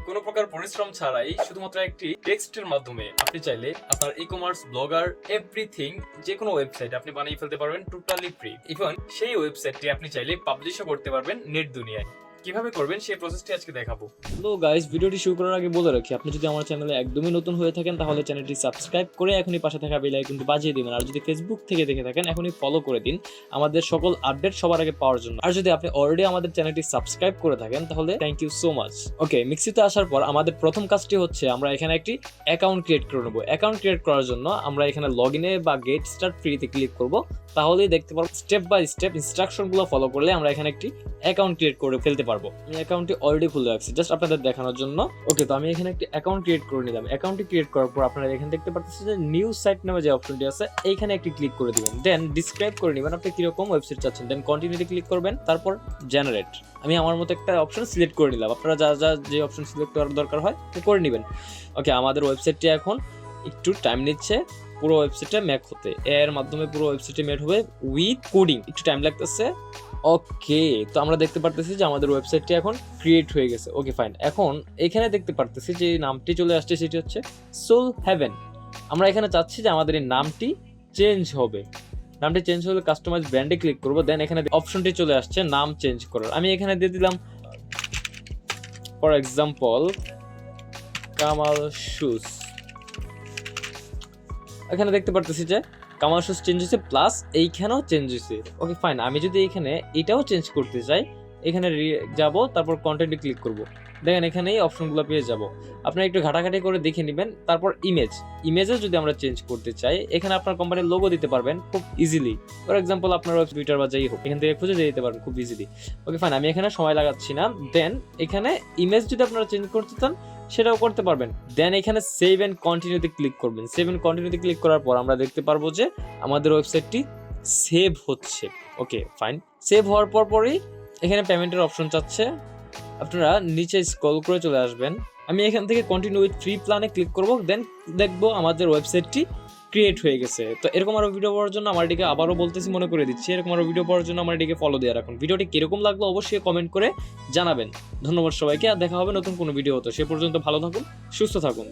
কোনো প্রকার পরিশ্রম ছাড়াই শুধুমাত্র একটি টেক্সটের মাধ্যমে আপনি চাইলে আপনার ই-কমার্স ব্লগার এভরিথিং যে কোনো ওয়েবসাইট আপনি বানিয়ে ফেলতে পারবেন টোটালি ফ্রি। ইভেন সেই ওয়েবসাইটটি আপনি চাইলে পাবলিশও করতে পারবেন নেট দুনিয়ায়। কিভাবে করবেন সেই প্রসেসটি আজকে দেখাবো। হ্যালো গাইস, ভিডিওটি শুরু করার আগে বলে রাখি, আপনি যদি আমার চ্যানেলে একদমই নতুন হয়ে থাকেন তাহলে চ্যানেলটি সাবস্ক্রাইব করে এখনই পাশে থাকা বেল আইকনটি বাজিয়ে দিবেন। আর যদি ফেসবুক থেকে দেখে থাকেন এখনই ফলো করে দিন আমাদের সকল আপডেট সবার আগে পাওয়ার জন্য। আর যদি আপনি অলরেডি আমাদের চ্যানেলটি সাবস্ক্রাইব করে থাকেন তাহলে থ্যাংক ইউ সো মাচ। ওকে, মিক্সিতে আসার পর আমাদের প্রথম কাজটি হচ্ছে আমরা এখানে একটি অ্যাকাউন্ট ক্রিয়েট করে নেব। অ্যাকাউন্ট ক্রিয়েট করার জন্য আমরা এখানে লগইনে বা গেট স্টার্ট ফ্রিতে ক্লিক করব। তাহলেই দেখতে পারবো স্টেপ বাই স্টেপ ইনস্ট্রাকশনগুলো ফলো করলে আমরা এখানে একটি অ্যাকাউন্ট ক্রিয়েট করে ফেলতে পারবো। আমি অ্যাকাউন্টটি অলরেডি খুলে রাখছি জাস্ট আপনাদের দেখানোর জন্য। ওকে, তো আমি এখানে একটি অ্যাকাউন্ট ক্রিয়েট করে নিলাম। অ্যাকাউন্টটি ক্রিয়েট করার পর আপনারা এখানে দেখতে পাচ্ছেন যে নিউ সাইট নামে যে অপশনটি আছে এইখানে একটি ক্লিক করে দিবেন। দেন ডিসক্রাইব করে নেবেন আপনি কিরকম ওয়েবসাইট চাচ্ছেন। দেন কন্টিনিউতে ক্লিক করবেন, তারপর জেনারেট। আমি আমার মতো একটা অপশন সিলেক্ট করে নিলাম। আপনারা যা যে অপশন সিলেক্ট করার দরকার হয় করে নেবেন। ওকে, আমাদের ওয়েবসাইটটি এখন একটু টাইম নিচ্ছে পুরো ওয়েবসাইটে মেক হতে। এর মাধ্যমে পুরো ওয়েবসাইটে মেক হবে উইথ কোডিং, একটু টাইম লাগতেছে। ওকে, তো আমরা দেখতে পারতেছি যে আমাদের ওয়েবসাইটটি এখন ক্রিয়েট হয়ে গেছে। ওকে ফাইন, এখন এখানে দেখতে পারতেছি যে নামটি চলে আসছে, সেটি হচ্ছে সোল হেভেন। আমরা এখানে চাচ্ছি যে আমাদের এই নামটি চেঞ্জ হবে। নামটি চেঞ্জ হলে কাস্টমাইজ ব্র্যান্ডে ক্লিক করব। দেন এখানে অপশনটি চলে আসছে নাম চেঞ্জ করার। আমি এখানে দিয়ে দিলাম ফর এক্সাম্পল কামাল শুজ। এখানে দেখতে পারতেছি যে কামাল শুজ চেঞ্জ হয়েছে, প্লাস এইখানেও চেঞ্জ হয়েছে। ওকে ফাইন, আমি যদি এখানে এটাও চেঞ্জ করতে চাই এখানে যাব, তারপর কন্টেন্টে ক্লিক করব। দেখেন এখানে এই অপশনগুলো পেয়ে যাব। আপনারা একটু ঘাটাঘাটি করে দেখে নেবেন। তারপর ইমেজে যদি আমরা চেঞ্জ করতে চাই এখানে আপনার কোম্পানির লোগো দিতে পারবেন খুব ইজিলি। ফর এক্সাম্পল আপনার টুইটার বা যাই হোক এখান থেকে খুঁজে দিতে পারবেন খুব ইজিলি। ওকে ফাইন, আমি এখানে সময় লাগাচ্ছি না। দেন এখানে ইমেজ যদি আপনারা চেঞ্জ করতে চান সেটাও করতে পারবেন। দেন এখানে সেভ এন্ড কন্টিনিউতে ক্লিক করবেন। সেভ এন্ড কন্টিনিউতে ক্লিক করার পর আমরা দেখতে পারবো যে আমাদের ওয়েবসাইটটি সেভ হচ্ছে। ওকে ফাইন, সেভ হওয়ার পরই এখানে পেমেন্টের অপশন চাচ্ছে। আপনারা নিচে স্ক্রল করে চলে আসবেন। আমি এখান থেকে কন্টিনিউ উইথ ফ্রি প্ল্যানে ক্লিক করব। দেন দেখবো আমাদের ওয়েবসাইটটি ক্রিয়েট হয়ে গেছে। তো এরকম আরো ভিডিও পাওয়ার জন্য আমার এটিকে আবারও বলতেছি, মনে করে দিচ্ছি, এরকম আরো ভিডিও পাওয়ার জন্য আমার এটিকে ফলো দিয়ে রাখুন। ভিডিওটি কিরকম লাগলো অবশ্যই কমেন্ট করে জানাবেন। ধন্যবাদ সবাইকে, আর দেখা হবে নতুন কোনো ভিডিও হতো। সে পর্যন্ত ভালো থাকুন, সুস্থ থাকুন।